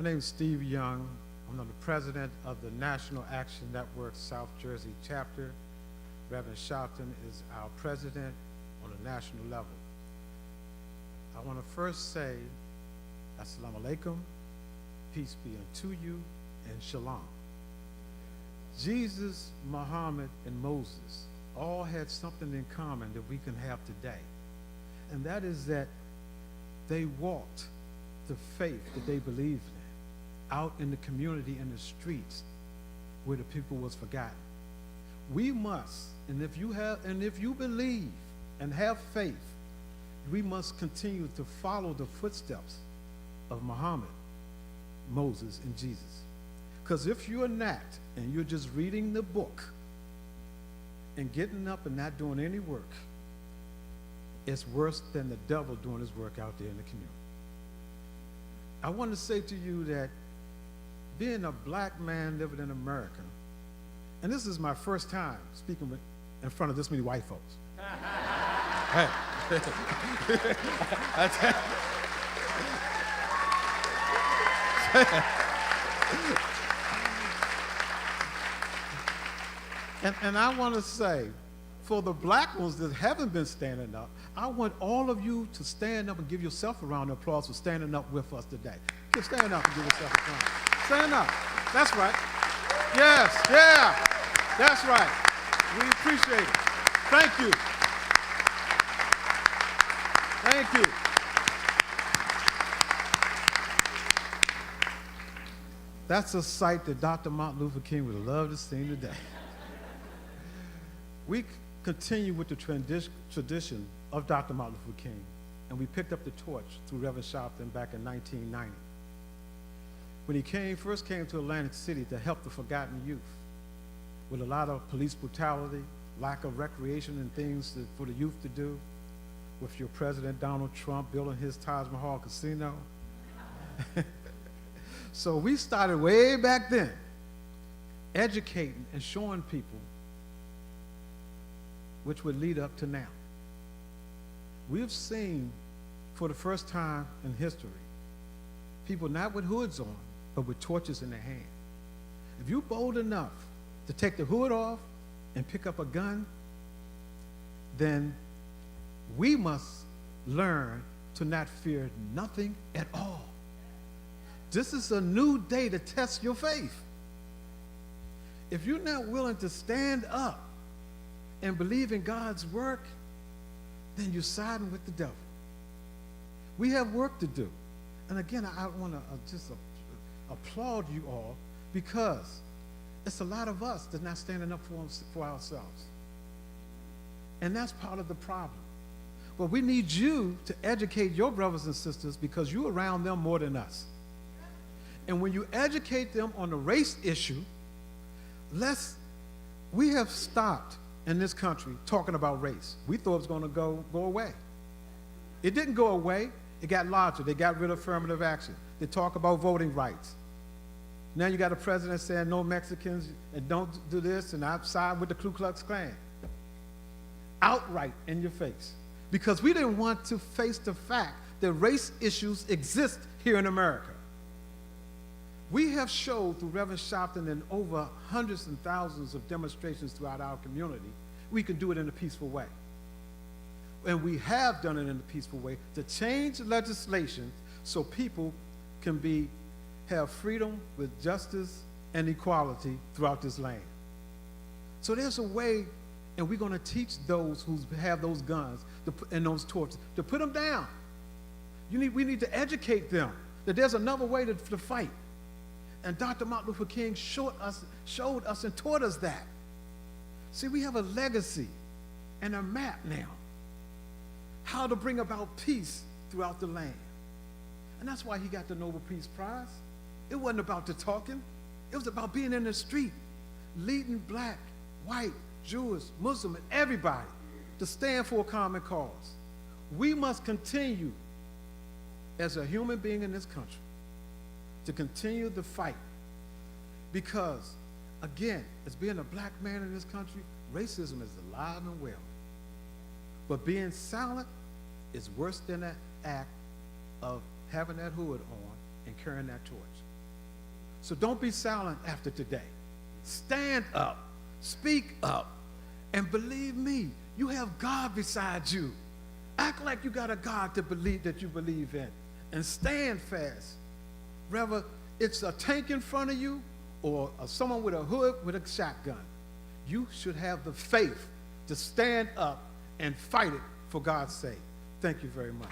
name is Steve Young. I'm the president of the National Action Network South Jersey chapter. Reverend Sharpton is our president on a national level. I want to first say, Assalamu alaikum, peace be unto you, and shalom. Jesus, Muhammad, and Moses all had something in common that we can have today. And that is that they walked the faith that they believed in out in the community, in the streets where the people was forgotten. We must, and if you believe and have faith, we must continue to follow the footsteps of Muhammad, Moses, and Jesus. Because if you're not, and you're just reading the book and getting up and not doing any work, it's worse than the devil doing his work out there in the community. I want to say to you that being a black man living in America, and this is my first time speaking in front of this many white folks. Hey. And I want to say, for the black ones that haven't been standing up, I want all of you to stand up and give yourself a round of applause for standing up with us today. Stand up and give yourself a round. Stand up. That's right. Yes, yeah. That's right. We appreciate it. Thank you. Thank you. That's a sight that Dr. Martin Luther King would love to see today. We continue with the tradition of Dr. Martin Luther King, and we picked up the torch through Reverend Sharpton back in 1990. When he first came to Atlantic City to help the forgotten youth with a lot of police brutality, lack of recreation and things for the youth to do, with your President Donald Trump building his Taj Mahal casino. So we started way back then educating and showing people, which would lead up to now. We've seen for the first time in history, people not with hoods on, but with torches in their hand. If you're bold enough to take the hood off and pick up a gun, then we must learn to not fear nothing at all. This is a new day to test your faith. If you're not willing to stand up and believe in God's work, then you're siding with the devil. We have work to do. And again, I want to just applaud you all, because it's a lot of us that's not standing up for ourselves. And that's part of the problem. But we need you to educate your brothers and sisters, because you're around them more than us. And when you educate them on the race issue, we have stopped in this country talking about race. We thought it was going to go away. It didn't go away. It got larger. They got rid of affirmative action. They talk about voting rights. Now you got a president saying no Mexicans and don't do this, and I side with the Ku Klux Klan. Outright in your face. Because we didn't want to face the fact that race issues exist here in America. We have showed through Reverend Sharpton and over hundreds and thousands of demonstrations throughout our community, we can do it in a peaceful way. And we have done it in a peaceful way to change legislation so people can have freedom with justice and equality throughout this land. So there's a way, and we're going to teach those who have those guns and those torches to put them down. We need to educate them that there's another way to fight. And Dr. Martin Luther King showed us and taught us that. See, we have a legacy and a map now, how to bring about peace throughout the land. And that's why he got the Nobel Peace Prize. It wasn't about the talking. It was about being in the street, leading black, white, Jewish, Muslim, and everybody to stand for a common cause. We must continue as a human being in this country to continue the fight, because, again, as being a black man in this country, racism is alive and well. But being silent is worse than that act of having that hood on and carrying that torch. So don't be silent after today. Stand up, speak up, and believe me, you have God beside you. Act like you got a God to believe that you believe in, and stand fast. Whether it's a tank in front of you or someone with a hood with a shotgun, you should have the faith to stand up and fight it for God's sake. Thank you very much.